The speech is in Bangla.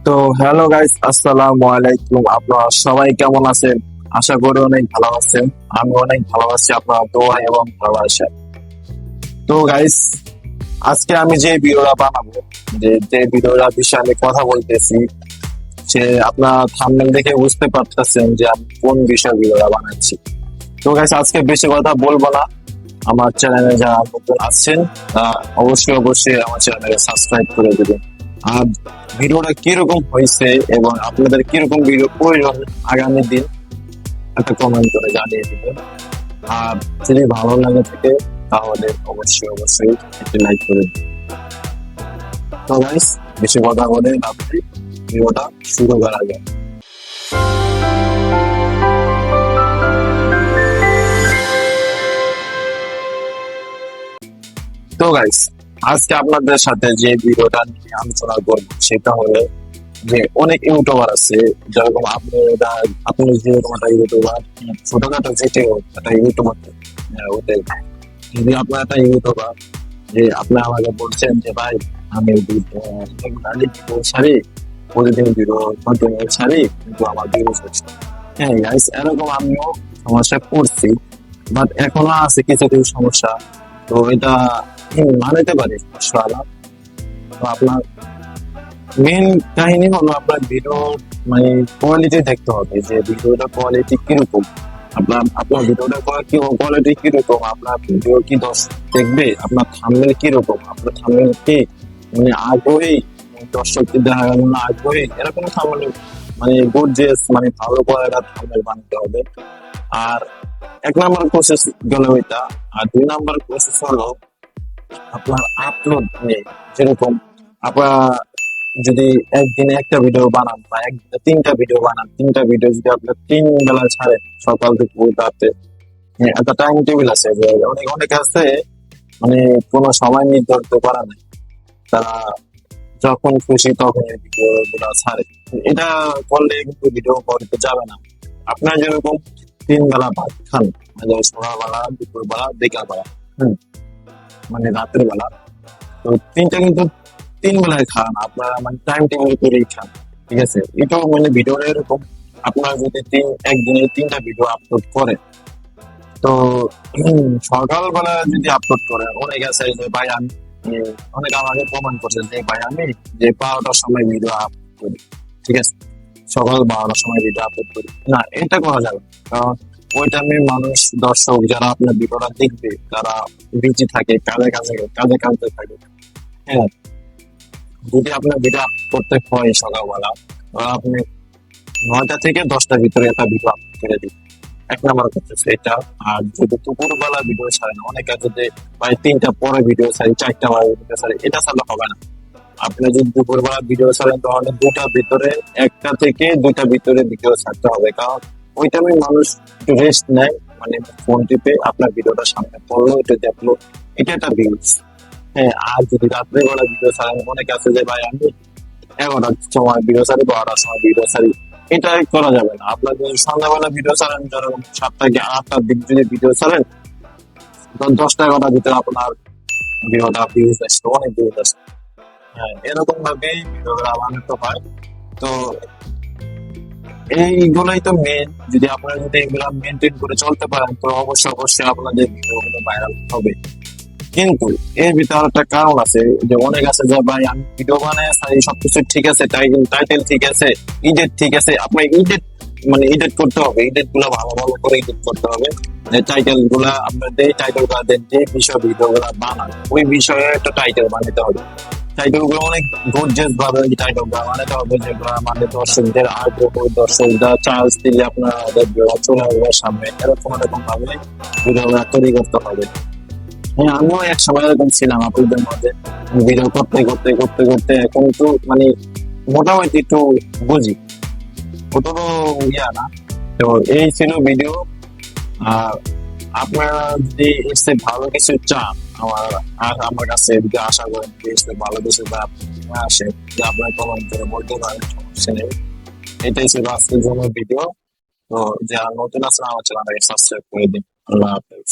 তো হ্যালো গাইস, আসসালামু আলাইকুম। আপনারা সবাই কেমন আছেন? আশা করি অনেক ভালো আছেন। আমি অনেক ভালো আছি, আপনার দোয়া এবং ভালোবাসা। তো গাইস, আজকে আমি যে ভিডিওটা বানাবো, যে ভিডিওটা বিষয়ে আমি কথা বলতেছি, সে আপনার থাম্বনেল দেখে বুঝতে পারতেছেন যে আমি কোন বিষয়ে ভিডিওটা বানাচ্ছি। তো গাইস, আজকে বেশি কথা বলবো না। আমার চ্যানেলে যারা নতুন আসছেন, অবশ্যই অবশ্যই আমার চ্যানেলকে সাবস্ক্রাইব করে দেবেন। আর ভিডিওটা কিরকম হয়েছে এবং আপনাদের কিরকম ভিডিও প্রয়োজন আগামী দিন একটা কমেন্ট করে জানিয়ে দিবেন। আর যদি ভালো লাগে থাকে তাহলে অবশ্যই অবশ্যই একটি লাইক করে দিন। তো গাইস, বেশি কথা বলে না বলে ভিডিওটা শুরু করা যায়। তো গাইস, আজকে আপনাদের সাথে যে ভিডিওটা নিয়ে আলোচনা করব সেটা হলো যে অনেক ইউটিউবার আছে, যেরকম আপনি যেরকম একটা ইউটিউবার, ছোটখাটো যেটি হোক একটা ইউটিউবার হতে, যদি আপনার একটা ইউটিউবার যে আপনি আমাকে বলছেন যে ভাই আমি ভিডিও ছাড়ি, প্রতিদিন ভিডিও কন্টিনিউ ছাড়ি কিন্তু আমার ভিউজ হচ্ছে। হ্যাঁ গাইস, এরকম আমিও সমস্যা পড়ছি, বাট এখনো আছে কিছু কিছু সমস্যা। তো এটা মানাতে পারি সমস্যা। তো আপনার মেন কাহিনী হলো আপনার ভিডিও মানে কোয়ালিটি দেখতে হবে, যে ভিডিওটা কোয়ালিটি কিরকম, আপনার ভিডিওটা কোয়ালিটি কিরকম, আপনার ভিডিও কি দর্শক দেখবে, আপনার থাম্বনেল কিরকম, আপনার থাম্বনেল কি মানে আগ্রহী, দর্শককে দেখা গেল না আগ্রহী, এরকম থাম্বনেল মানে গর্জিয়াস মানে ভালো করে একটা থাম্বনেল বানাতে হবে। আর এক নাম্বার প্রসেস গেল ওইটা। আর দুই নাম্বার প্রসেস হলো আপনার আপলোড নিয়ে, যেরকম আপনার যদি একদিনে একটা ভিডিও বানান বা একদিনে তিনটা ভিডিও বানান, তিনটা ভিডিও যদি আপনার 3 বেলা ছাড়েন, সকাল থেকে রাতে, একটা টাইম টেবিল আছে যে অনেক অনেক আছে মানে কোনো সময় নির্ধারিত করা নাই, তারা যখন খুশি তখন এই ভিডিও গুলা ছাড়ে। এটা করলে কিন্তু ভিডিও করতে যাবে না। আপনার যেরকম 3 বেলা ভাত খান, মানে সকালবেলা, দুপুরবেলা, বিকালবেলা, হম মানে রাতের বেলা, তো তিনটা কিন্তু 3 বেলায় খান আপনারা, মানে টাইম টেবিল করেই খান। ঠিক আছে, এটাও মানে ভিডিওটা এরকম, আপনারা যদি একদিনে 3টা ভিডিও আপলোড করেন, তো সকালবেলা যদি আপলোড করেন, অনেক আছে যে ভাই আমি অনেক আমাকে কমেন্ট করছে যে ভাই আমি যে 12টার সময় ভিডিও আপলোড করি, ঠিক আছে, সকাল 12টার সময় ভিডিও আপলোড করি না, এটা করা যাবে না। কারণ ওই টাইমে মানুষ, দর্শক যারা আপনার ভিডিওটা দেখবে তারা বিজি থাকে, কাজে কাজে কাজে কাজে থাকে। হ্যাঁ, যদি আপনার ভিডিও আপলোড করতে হয় সকালবেলা, তাহলে আপনি 9টা থেকে 10টার ভিতরে একটা ভিডিও আপলোড করে দিন। এক নাম্বার হচ্ছে এটা। আর যদি দুপুরবেলা ভিডিও ছাড়েন, অনেক আছে যে ভাই 3টা পরে ভিডিও ছাড়ি, 4টা পরে ভিডিও ছাড়ি, এটা ছাড়লে হবে না। আপনি যদি দুপুরবেলা ভিডিও ছাড়েন তাহলে 2টার ভিতরে, 1টা থেকে 2টার ভিতরে ভিডিও ছাড়তে হবে। কারণ ওই টাইমে মানুষ একটু রেস্ট নেয়, মানে ফোন টিপে আপনার ভিডিওটা সামনে পড়লো, এটা দেখলো, এটা একটা ভিউজ। হ্যাঁ, আর যদি রাত্রেবেলা ভিডিও ছাড়েন, অনেক আছে যে ভাই আমি 11টার সময় ভিডিও ছাড়ি, 12টার সময় ভিডিও ছাড়ি, এটা করা যাবে না। আপনার যদি সন্ধ্যাবেলা ভিডিও ছাড়েন, যেরকম 7টা কি 8টার দিক যদি ভিডিও ছাড়েন, তখন 10টা 11টার ভিতরে আপনার ভিডিওটা ভিউজ আসছে, অনেক ভিউজ আসছে। হ্যাঁ, এরকম ভাবেই ভিডিওগুলো বানাতে হয়। তো এইগুলোই তো মেন, যদি আপনারা যদি এগুলা মেনটেন করে চলতে পারেন, তো অবশ্যই অবশ্যই আপনাদের ভিডিওগুলো ভাইরাল হবে। কিন্তু এর ভিতরে একটা কারণ আছে, যে অনেক আছে যে ভাই আমি ভিডিও বানাই সবকিছু ঠিক আছে, টাইটেল ঠিক আছে, এডিট ঠিক আছে, আপনার এডিট মানে এডিট করতে হবে, এডিট গুলো ভালো ভালো করে এডিট করতে হবে। টাইটেল গুলা আপনার যে টাইটেল গুলা দেন, যে বিষয় ভিডিও গুলা বানান, ওই বিষয়ে একটা টাইটেল বানাতে হবে। টাইটেল গুলো অনেক গর্জিয়াস ভাবে টাইটেল গুলো বানাতে হবে, যেগুলো মানে দর্শকদের আগ্রহ, দর্শকরা চান্স দিলে আপনাদের চলে আসবে সামনে, এরকম এরকম ভাবে ভিডিও তৈরি করতে হবে। হ্যাঁ, আমিও এক সময় এরকম ছিলাম আপনাদের মধ্যে, ভিডিও করতে করতে করতে করতে এখন তো মানে মোটামুটি একটু বুঝি, অত তো ইয়া না। তো এই ছিল ভিডিও। আর আপনারা যদি এসে ভালো কিছু চান, আমার আমার কাছে যদি আশা করেন যে এসে ভালো কিছু বা আসে, যে আপনার কমেন্ট করে বলতে পারেন, সমস্যা নেই। এটাই ছিল আজকের জন্য ভিডিও। তো যারা নতুন আছেন আমার চ্যানেলটাকে সাবস্ক্রাইব করে দিন। আল্লাহ হাফেজ।